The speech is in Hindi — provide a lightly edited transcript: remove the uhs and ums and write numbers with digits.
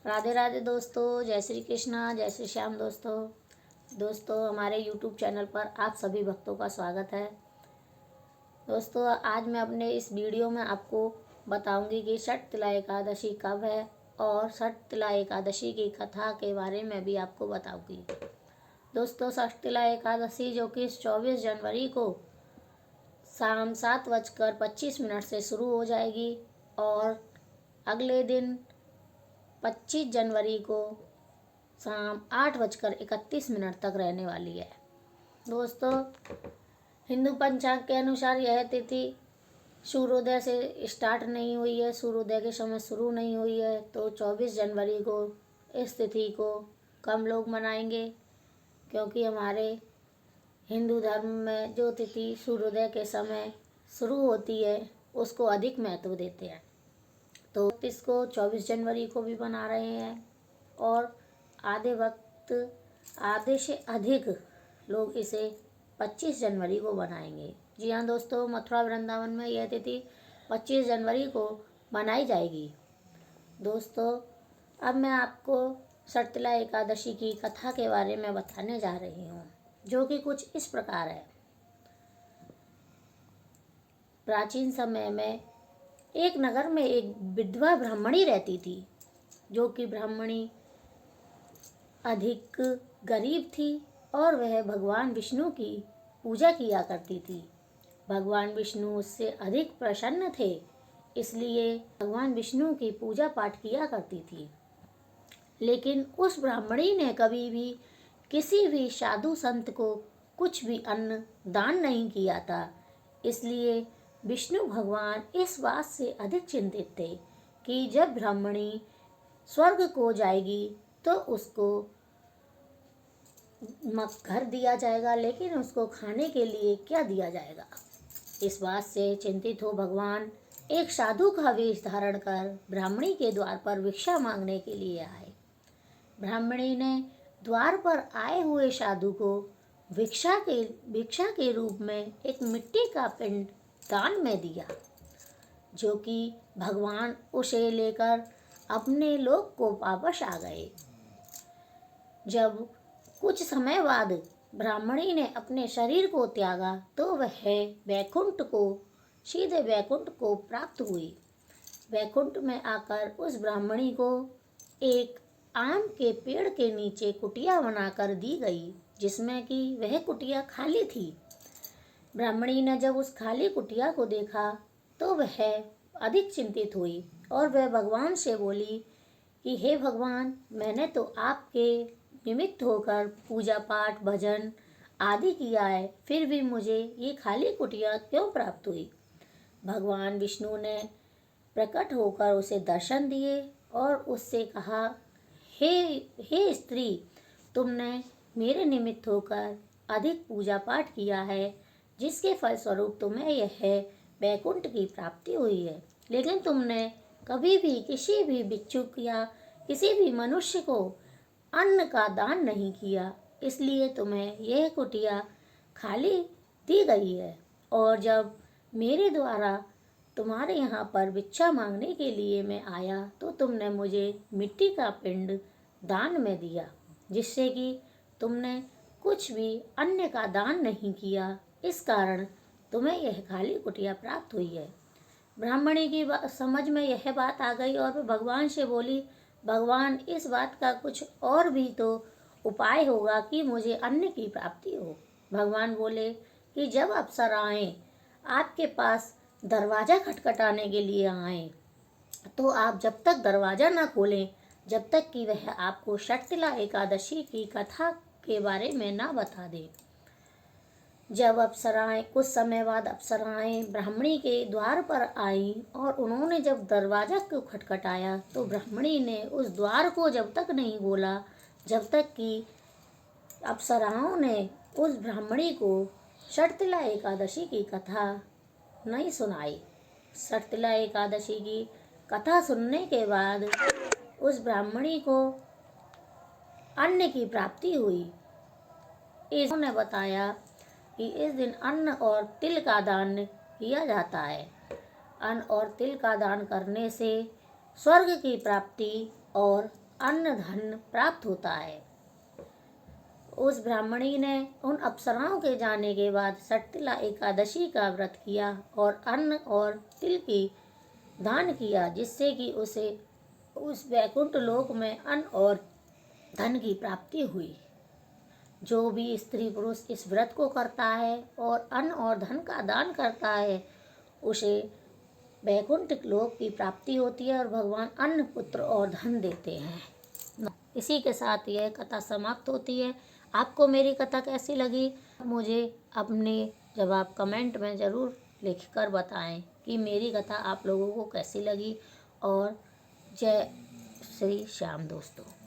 राधे राधे दोस्तों, जय श्री कृष्णा, जय श्री श्याम दोस्तों हमारे YouTube चैनल पर आप सभी भक्तों का स्वागत है। दोस्तों, आज मैं अपने इस वीडियो में आपको बताऊंगी कि षटतिला एकादशी कब है और षटतिला एकादशी की कथा के बारे में भी आपको बताऊंगी। दोस्तों, षटतिला एकादशी जो कि 24 जनवरी को शाम 7:25 से शुरू हो जाएगी और अगले दिन 25 जनवरी को शाम 8:31 तक रहने वाली है। दोस्तों, हिंदू पंचांग के अनुसार यह तिथि सूर्योदय से स्टार्ट नहीं हुई है, सूर्योदय के समय शुरू नहीं हुई है, तो 24 जनवरी को इस तिथि को कम लोग मनाएंगे, क्योंकि हमारे हिंदू धर्म में जो तिथि सूर्योदय के समय शुरू होती है उसको अधिक महत्व देते हैं। तो इसको 24 जनवरी को भी मना रहे हैं और आधे से अधिक लोग इसे 25 जनवरी को मनाएंगे। जी हाँ दोस्तों, मथुरा वृंदावन में यह तिथि 25 जनवरी को मनाई जाएगी। दोस्तों, अब मैं आपको षटतिला एकादशी की कथा के बारे में बताने जा रही हूँ, जो कि कुछ इस प्रकार है। प्राचीन समय में एक नगर में एक विधवा ब्राह्मणी रहती थी, जो कि ब्राह्मणी अधिक गरीब थी और वह भगवान विष्णु की पूजा किया करती थी। भगवान विष्णु उससे अधिक प्रसन्न थे, इसलिए भगवान विष्णु की पूजा पाठ किया करती थी। लेकिन उस ब्राह्मणी ने कभी भी किसी भी साधु संत को कुछ भी अन्न दान नहीं किया था। इसलिए विष्णु भगवान इस बात से अधिक चिंतित थे कि जब ब्राह्मणी स्वर्ग को जाएगी तो उसको घर दिया जाएगा, लेकिन उसको खाने के लिए क्या दिया जाएगा। इस बात से चिंतित हो भगवान एक साधु का वेश धारण कर ब्राह्मणी के द्वार पर भिक्षा मांगने के लिए आए। ब्राह्मणी ने द्वार पर आए हुए साधु को भिक्षा के रूप में एक मिट्टी का पिंड दान में दिया, जो कि भगवान उसे लेकर अपने लोक को वापस आ गए। जब कुछ समय बाद ब्राह्मणी ने अपने शरीर को त्यागा तो वह सीधे वैकुंठ को प्राप्त हुई। वैकुंठ में आकर उस ब्राह्मणी को एक आम के पेड़ के नीचे कुटिया बनाकर दी गई, जिसमें कि वह कुटिया खाली थी। ब्राह्मणी ने जब उस खाली कुटिया को देखा तो वह अधिक चिंतित हुई और वह भगवान से बोली कि हे भगवान, मैंने तो आपके निमित्त होकर पूजा पाठ भजन आदि किया है, फिर भी मुझे ये खाली कुटिया क्यों प्राप्त हुई। भगवान विष्णु ने प्रकट होकर उसे दर्शन दिए और उससे कहा, हे स्त्री, तुमने मेरे निमित्त होकर अधिक पूजा पाठ किया है, जिसके फलस्वरूप तुम्हें यह वैकुंठ की प्राप्ति हुई है। लेकिन तुमने कभी भी किसी भी भिक्षुक या किसी भी मनुष्य को अन्न का दान नहीं किया, इसलिए तुम्हें यह कुटिया खाली दी गई है। और जब मेरे द्वारा तुम्हारे यहाँ पर भिक्षा मांगने के लिए मैं आया तो तुमने मुझे मिट्टी का पिंड दान में दिया, जिससे कि तुमने कुछ भी अन्न का दान नहीं किया, इस कारण तुम्हें यह खाली कुटिया प्राप्त हुई है। ब्राह्मणी की समझ में यह बात आ गई और भगवान से बोली, भगवान, इस बात का कुछ और भी तो उपाय होगा कि मुझे अन्न की प्राप्ति हो। भगवान बोले कि जब अप्सराएं आपके पास दरवाज़ा खटखटाने के लिए आएं, तो आप जब तक दरवाज़ा ना खोलें, जब तक कि वह आपको षटतिला एकादशी की कथा के बारे में ना बता दे। जब कुछ समय बाद अप्सराएं ब्राह्मणी के द्वार पर आईं और उन्होंने जब दरवाज़ा को खटखटाया तो ब्राह्मणी ने उस द्वार को जब तक नहीं खोला जब तक कि अप्सराओं ने उस ब्राह्मणी को षटतिला एकादशी की कथा नहीं सुनाई। षटतिला एकादशी की कथा सुनने के बाद उस ब्राह्मणी को अन्न की प्राप्ति हुई। इन्होंने बताया कि इस दिन अन्न और तिल का दान किया जाता है। अन्न और तिल का दान करने से स्वर्ग की प्राप्ति और अन्न धन प्राप्त होता है। उस ब्राह्मणी ने उन अप्सराओं के जाने के बाद सट्टिला एकादशी का व्रत किया और अन्न और तिल की दान किया, जिससे कि उसे उस वैकुंठ लोक में अन्न और धन की प्राप्ति हुई। जो भी स्त्री पुरुष इस व्रत को करता है और अन्न और धन का दान करता है, उसे वैकुंठ लोक की प्राप्ति होती है और भगवान अन्न पुत्र और धन देते हैं। इसी के साथ यह कथा समाप्त होती है। आपको मेरी कथा कैसी लगी, मुझे अपने जवाब कमेंट में ज़रूर लिखकर बताएं कि मेरी कथा आप लोगों को कैसी लगी। और जय श्री श्याम दोस्तों।